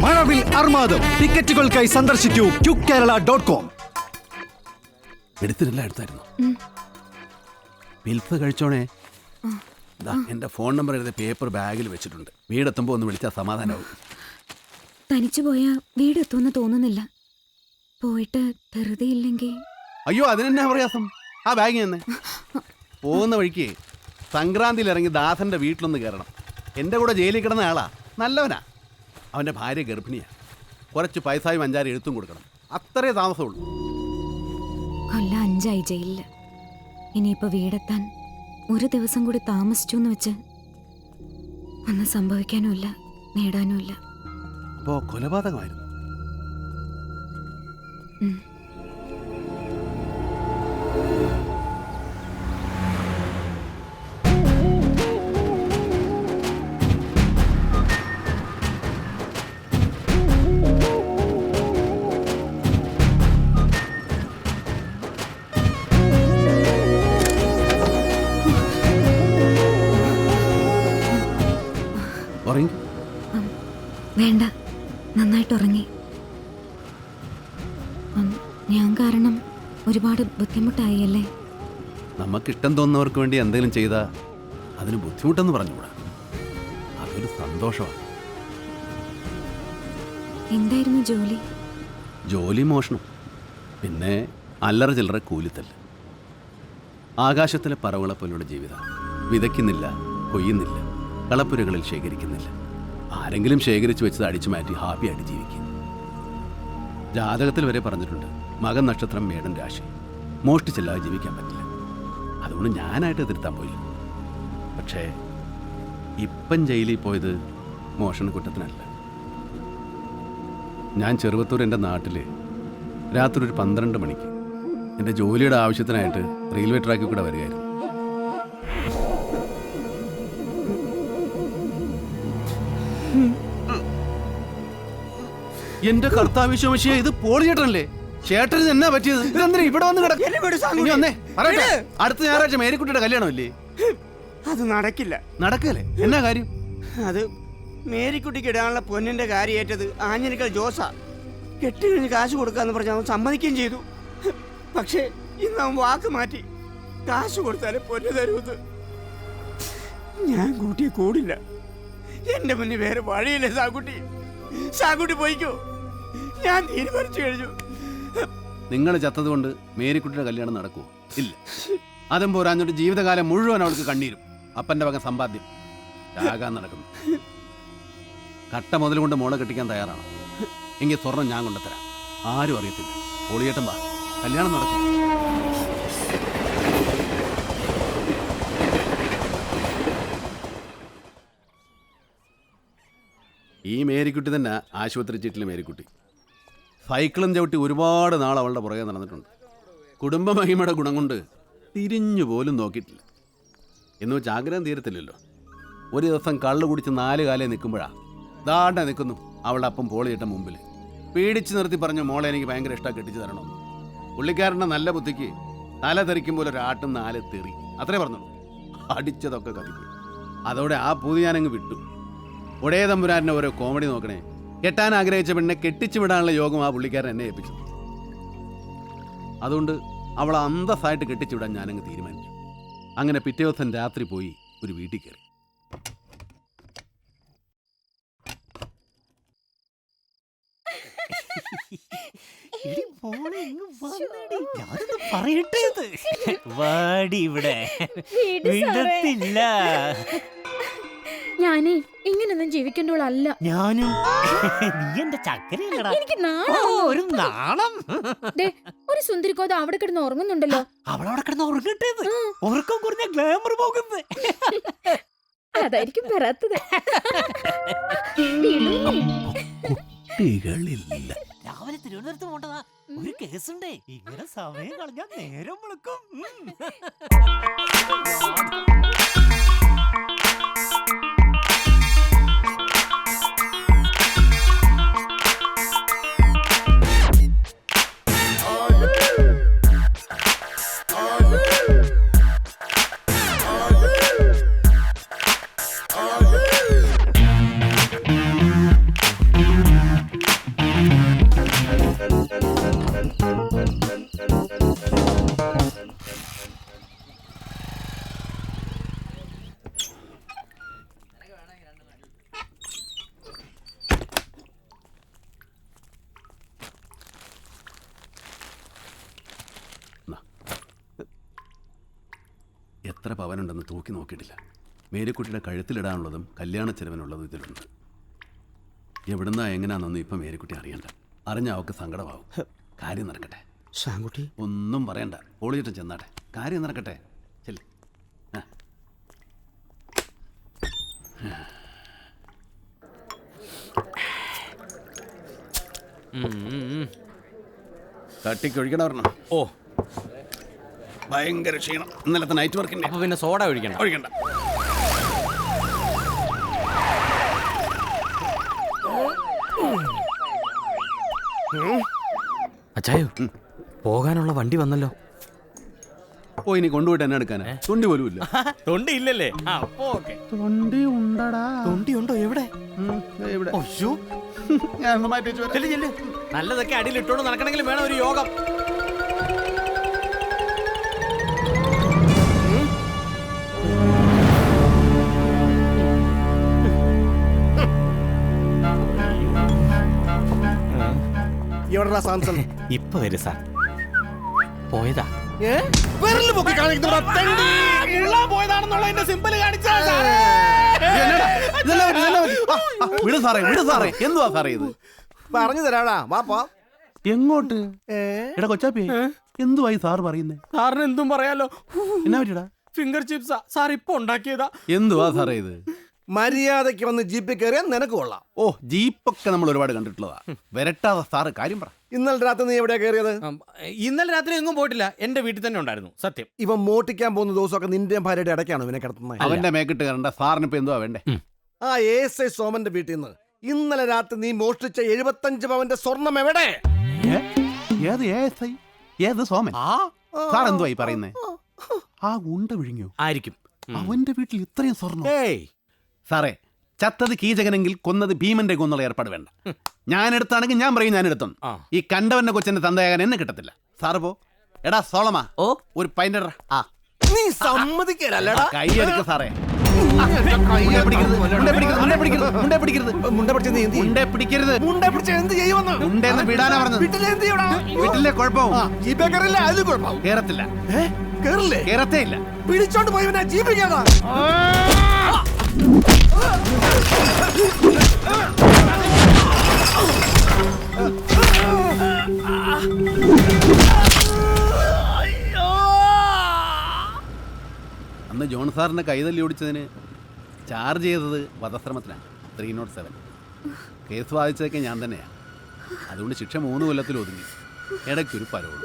മഴവിൽ അർമാദം. ടിക്കറ്റുകൾക്കായി സന്ദർശിക്കൂ QKerala.com. എടുത്തായിരുന്നു. Pills കഴിച്ചോണേ. എന്റെ ഫോൺ നമ്പർ എഴുതിയ പേപ്പർ ബാഗിൽ വെച്ചിട്ടുണ്ട്. വീടെത്തുമ്പോ ഒന്ന് വിളിച്ചാൽ സമാധാനമാവും. തനിച്ചു പോയാ വീടെത്തുമെന്ന് തോന്നുന്നില്ല. പോയിട്ട് വെറുതെ ഇല്ലെങ്കിൽ. അയ്യോ, അതിനെന്നാ പ്രയാസം? ആ ബാഗ് തന്നെ. പോകുന്ന വഴിക്ക് സംക്രാന്തിയിൽ ഇറങ്ങി ദാസന്റെ വീട്ടിലൊന്ന് കയറണം. എൻ്റെ കൂടെ ജയിലിൽ കിടന്ന ആളാ, നല്ലവനാ. അവൻ്റെ ഭാര്യ ഗർഭിണിയാ. കുറച്ച് പൈസയും 5-6 എഴുത്തും കൊടുക്കണം. അത്രേ താമസമുള്ളൂ. കൊല്ലം 5 ആയി ജയിലില്. ഇനിയിപ്പോ വീടെത്താൻ 1 ദിവസം കൂടി താമസിച്ചു എന്ന് വെച്ച് ഒന്നും സംഭവിക്കാനുമില്ല, നേടാനുമില്ല. അപ്പോ കൊലപാതകമായിരുന്നു. വേണ്ട, നന്നായിട്ട് ഉറങ്ങി. ഞാൻ കാരണം ഒരുപാട് ബുദ്ധിമുട്ടായി അല്ലേ? നമുക്കിഷ്ടം തോന്നുന്നവർക്ക് വേണ്ടി എന്തെങ്കിലും ചെയ്താൽ അതിന് ബുദ്ധിമുട്ടെന്ന് പറഞ്ഞുകൂടാ. അതൊരു സന്തോഷമാണ്. എന്തായിരുന്നു ജോലി? ജോലി മോഷണം, പിന്നെ അല്ലറ ചില്ലറ കൂലിത്തല്ല്. ആകാശത്തിലെ പറവകളെ പോലുള്ള ജീവിതം. വിതയ്ക്കുന്നില്ല, കൊയ്യുന്നില്ല, കളപ്പുരകളിൽ ശേഖരിക്കുന്നില്ല. ആരെങ്കിലും ശേഖരിച്ചു വെച്ചത് അടിച്ചു മാറ്റി ഹാപ്പിയായിട്ട് ജീവിക്കും. ജാതകത്തിൽ വരെ പറഞ്ഞിട്ടുണ്ട്, മകൻ നക്ഷത്രം, മേടൻ രാശി. മോഷ്ടിച്ചല്ലാതെ ജീവിക്കാൻ പറ്റില്ല. അതുകൊണ്ട് ഞാനായിട്ട് തിരുത്താൻ പോയില്ല. പക്ഷേ ഇപ്പം ജയിലിൽ പോയത് മോഷണ കുറ്റത്തിനല്ല. ഞാൻ ചെറുവത്തൂർ എൻ്റെ നാട്ടിൽ രാത്രി ഒരു 12 മണിക്ക് എൻ്റെ ജോലിയുടെ ആവശ്യത്തിനായിട്ട് റെയിൽവേ ട്രാക്കിൽ കൂടെ വരികയായിരുന്നു. എന്റെ കർത്താവിശ്വമശിയെ, ഇത് പോളി ചേട്ടനല്ലേ? ചേട്ടന് എന്നാ പറ്റിയത്? ഇതെന്തിനാ ഇവിടെ വന്ന് കിടന്നേ? അടുത്ത ഞായറാഴ്ച മേരിക്കുട്ടിയുടെ കല്യാണമല്ലേ? അത് നടക്കില്ല. നടക്കല്ലേ? എന്നാ കാര്യം? അത് മേരിക്കുട്ടിക്ക് ഇടാനുള്ള പൊന്നിന്റെ കാര്യം ഏറ്റത് ആഞ്ഞിലിക്കൽ ജോസാ. കെട്ടി കഴിഞ്ഞ് കാശ് കൊടുക്കാന്ന് പറഞ്ഞ് അവൻ സമ്മതിക്കുകയും ചെയ്തു. പക്ഷേ ഇന്ന് അവൻ വാക്ക് മാറ്റി. കാശ് കൊടുത്താലേ പൊന്നു തരൂന്ന്. ഞാൻ കൂട്ടിയെ കൂടില്ല. എന്റെ മുന്നിൽ വേറെ വഴിയില്ലേ സാക്കുട്ടി. സാക്കുട്ടി പോയിക്കോ, ഞാൻ തീരുമാനിച്ചു കഴിഞ്ഞു. നിങ്ങൾ ചത്തതുകൊണ്ട് മേരിക്കുട്ടിയുടെ കല്യാണം നടക്കുമോ? ഇല്ല. അതും പോരാഞ്ഞിട്ട് ജീവിതകാലം മുഴുവൻ അവൾക്ക് കണ്ണീരും. അപ്പന്റെ വക സമ്പാദ്യം ചാകാൻ നടക്കുന്നു. കട്ട മുതൽ കൊണ്ട് മോളെ കെട്ടിക്കാൻ തയ്യാറാണ് എങ്കിൽ സ്വർണം ഞാൻ കൊണ്ടുതരാം. ആരും അറിയത്തില്ല. പോളിയേട്ടൻ വാ, കല്യാണം നടക്കും. ഈ മേരിക്കുട്ടി തന്നെ ആശുപത്രി ചീറ്റിലെ മേരിക്കുട്ടി. സൈക്കിളും ചവിട്ടി ഒരുപാട് നാൾ അവളുടെ പുറകെ നടന്നിട്ടുണ്ട്. കുടുംബ മഹിമയുടെ ഗുണം കൊണ്ട് തിരിഞ്ഞു പോലും നോക്കിയിട്ടില്ല. എന്ന് വെച്ച് ആഗ്രഹം തീരത്തില്ലല്ലോ. ഒരു ദിവസം കള്ളു കുടിച്ച് 4 കാലേ നിൽക്കുമ്പോഴാണ് ദാണ്ട നിൽക്കുന്നു അവളുടെ അപ്പം പോളിയേട്ടൻ മുമ്പിൽ. പേടിച്ച് നിർത്തി പറഞ്ഞു, മോളെ എനിക്ക് ഭയങ്കര ഇഷ്ടമാണ്, കെട്ടിച്ച് തരണം. പുള്ളിക്കാരൻ്റെ നല്ല ബുദ്ധിക്ക് തല തെറിക്കുമ്പോൾ ഒരാട്ടും 4 തെറി, അത്രേ പറഞ്ഞുള്ളൂ. അടിച്ചതൊക്കെ കത്തിപ്പോയി. അതോടെ ആ പൂതി ഞാനങ്ങ് വിട്ടു. ഒടേ തമ്പുരാൻ്റെ ഓരോ കോമഡി നോക്കണേ. കെട്ടാൻ ആഗ്രഹിച്ച പെണ്ണെ കെട്ടിച്ചു വിടാനുള്ള യോഗം ആ പുള്ളിക്കാരൻ എന്നെ ഏൽപ്പിച്ചു. അതുകൊണ്ട് അവളെ അന്തസ്സായിട്ട് കെട്ടിച്ചു വിടാൻ ഞാനങ്ങ് തീരുമാനിച്ചു. അങ്ങനെ പിറ്റേ ദിവസം രാത്രി പോയി ഒരു വീട്ടിൽ കയറി. ഞാനേ ഇങ്ങനൊന്നും ജീവിക്കേണ്ടവളല്ല. ഞാനും. നീ എന്റെ ചക്കരയല്ലടാ. എനിക്ക് ഒരു നാണം. ഒരു സുന്ദരിക്കോത അവിടെ കിടന്ന് ഉറങ്ങുന്നുണ്ടല്ലോ. അവളവിടെ കിടന്ന് ഉറങ്ങട്ടേത്. ഉറക്കം കുറഞ്ഞ ഗ്ലാമർ പോകുന്നത്. അതായിരിക്കും വരാത്തത്. കുട്ടികളില്ല. രാവിലെ തിരുവനന്തപുരത്ത് പോണ്ടതാ. ഒരു കേസുണ്ടേ. ഇങ്ങനെ സമയം കളഞ്ഞാൽ നേരം വിളക്കും. എത്ര പവനുണ്ടെന്ന് തൂക്കി നോക്കിയിട്ടില്ല. മേരിക്കുട്ടിയുടെ കഴുത്തിലിടാനുള്ളതും കല്യാണ ചെലവിനുള്ളതും ഇതിലുണ്ട്. എവിടുന്നാ എങ്ങനെയാണെന്നൊന്നും ഇപ്പം മേരിക്കുട്ടി അറിയണ്ട. അറിഞ്ഞ അവൾക്ക് സങ്കടമാവും. കാര്യം നടക്കട്ടെ. ശാങ്കുട്ടി ഒന്നും പറയണ്ട, പോളിച്ചിട്ട് ചെന്നാട്ടെ. കാര്യം നടക്കട്ടെ. ചെല്ലേ. തട്ടിക്കൊഴിക്കണ പറഞ്ഞോ? ഓ, ഭയങ്കര ക്ഷീണം. ഇന്നലത്തെ നൈറ്റ് വർക്കിന്റെ. അപ്പൊ പിന്നെ സോഡ ഒഴിക്കണം. ഒഴിക്കണ്ട. അച്ചായോ, പോകാനുള്ള വണ്ടി വന്നല്ലോ. ഓ, ഇനി കൊണ്ടുപോയിട്ട് എന്നെ എടുക്കാനാ? തൊണ്ടി പോലും ഇല്ല. തൊണ്ടി ഇല്ലല്ലേ? അപ്പൊ ഓക്കെ. തൊണ്ടി ഉണ്ടടാ. തൊണ്ടി ഉണ്ടോ? എവിടെ? ഇവിടെ. ഒയ്യോ, ഞാൻ മാറ്റി വെച്ചു. ചെല്ല് ചെല്ല്. നല്ലതൊക്കെ അടിയിൽ ഇട്ടോണ്ട് നടക്കണമെങ്കിൽ വേണം ഒരു യോഗം. എവിടെടാ സാംസൺ? ഇപ്പൊ വരും സാർ. പോയതാ. വിട് സാറേ, വിട് സാറേ. എന്തുവാ സാറേ ഇത്? പറഞ്ഞു തരാടാ, വാപ്പാ. എങ്ങോട്ട്? എടാ കൊച്ചാപ്പി, എന്തുവായി സാർ പറയുന്നേ? സാറിന് എന്തും പറയാലോ. എന്നാ പറ്റിയടാ? ഫിംഗർ ചിപ്സാ സാർ ഇപ്പൊ ഉണ്ടാക്കിയതാ. എന്തുവാ സാറേ ഇത്? മര്യാദയ്ക്ക് വന്ന് ജീപ്പിൽ കയറിയാൽ നിനക്ക് കൊള്ളാം. ഓ, ജീപ്പൊക്കെ നമ്മൾ ഒരുപാട് കണ്ടിട്ടുള്ളതാ. വരട്ടാതെ സാറ് കാര്യം പറ. ഇന്നലെ രാത്രി നീ എവിടെയാ കയറിയത്? ഇന്നലെ രാത്രി എങ്ങും പോയിട്ടില്ല. എന്റെ വീട്ടിൽ തന്നെ ഉണ്ടായിരുന്നു. സത്യം. ഇവൻ മോട്ടിക്കാൻ പോകുന്ന ദിവസമൊക്കെ നിന്റെ ഭാര്യയുടെ ഇടയ്ക്കാണ് ഇവനെ കിടത്തുന്നത്. അവന്റെ മേക്കിട്ട് കയറണ്ട. സാറിന് ഇപ്പൊ എന്തുവാ വേണ്ടേ? ആ ASI സോമന്റെ വീട്ടിൽ നിന്ന് ഇന്നലെ രാത്രി നീ മോഷ്ടിച്ച 75 പവന്റെ സ്വർണം എവിടെ? ഏത് ASI? ഏത് സോമൻ? സാർ എന്തുവാ ഈ പറയുന്നേ? ആ ഉണ്ട വിഴുങ്ങിയോ? ആയിരിക്കും. അവന്റെ വീട്ടിൽ ഇത്രയും സ്വർണം? ഏയ് സാറേ, ചത്തത് കീചകനെങ്കിൽ കൊന്നത് ഭീമന്റെ കൊന്നുള്ള ഏർപ്പാട് വേണ്ട. ഞാൻ എടുത്താണെങ്കിൽ ഞാൻ പറയും ഞാൻ എടുത്തും. ഈ കണ്ടവന്റെ കൊച്ചന്റെ തന്തയാകാൻ എന്നെ കിട്ടത്തില്ല. സാറ് പോ. എടാ സോളമാ, ഓ ഒരു പൈൻ്റെ നീ സമ്മതിക്കലല്ലടാ. കൈ എടുക്ക സാറേ. മുണ്ടേ പിടിക്കരുത്, മുണ്ടേ പിടിക്കരുത്, മുണ്ടേ പിടിക്കരുത്, മുണ്ടേ പിടിക്കരുത്. മുണ്ട പിടിച്ച് നീ എന്ത് ചെയ്യും? മുണ്ടേ പിടിക്കരുത്. മുണ്ട പിടിച്ച് എന്ത് ചെയ്യുമെന്ന്? മുണ്ടേന്ന് വിടാനാ പറഞ്ഞത്. വീട്ടിലെ എന്ത് ചെയ്യടാ? വീട്ടിലെ കുഴപ്പവും ജീപ്പേ കയറില്ല, അതിൽ കുഴപ്പമാവും. കേറത്തില്ല. കേറില്ലേ? കേറത്തേ ഇല്ല. പിടിച്ചോണ്ട് പോയവനാ ജീപ്പ് കയറാ. അന്ന് ജോൺ സാറിന്റെ കൈതല്ലി ഓടിച്ചതിന് ചാർജ് ചെയ്തത് വധശ്രമത്തിലാണ്. 307 കേസ് വാദിച്ചതൊക്കെ ഞാൻ തന്നെയാണ്. അതുകൊണ്ട് ശിക്ഷ 3 കൊല്ലത്തിൽ ഒതുങ്ങി. ഇടയ്ക്കൊരു പരോളും.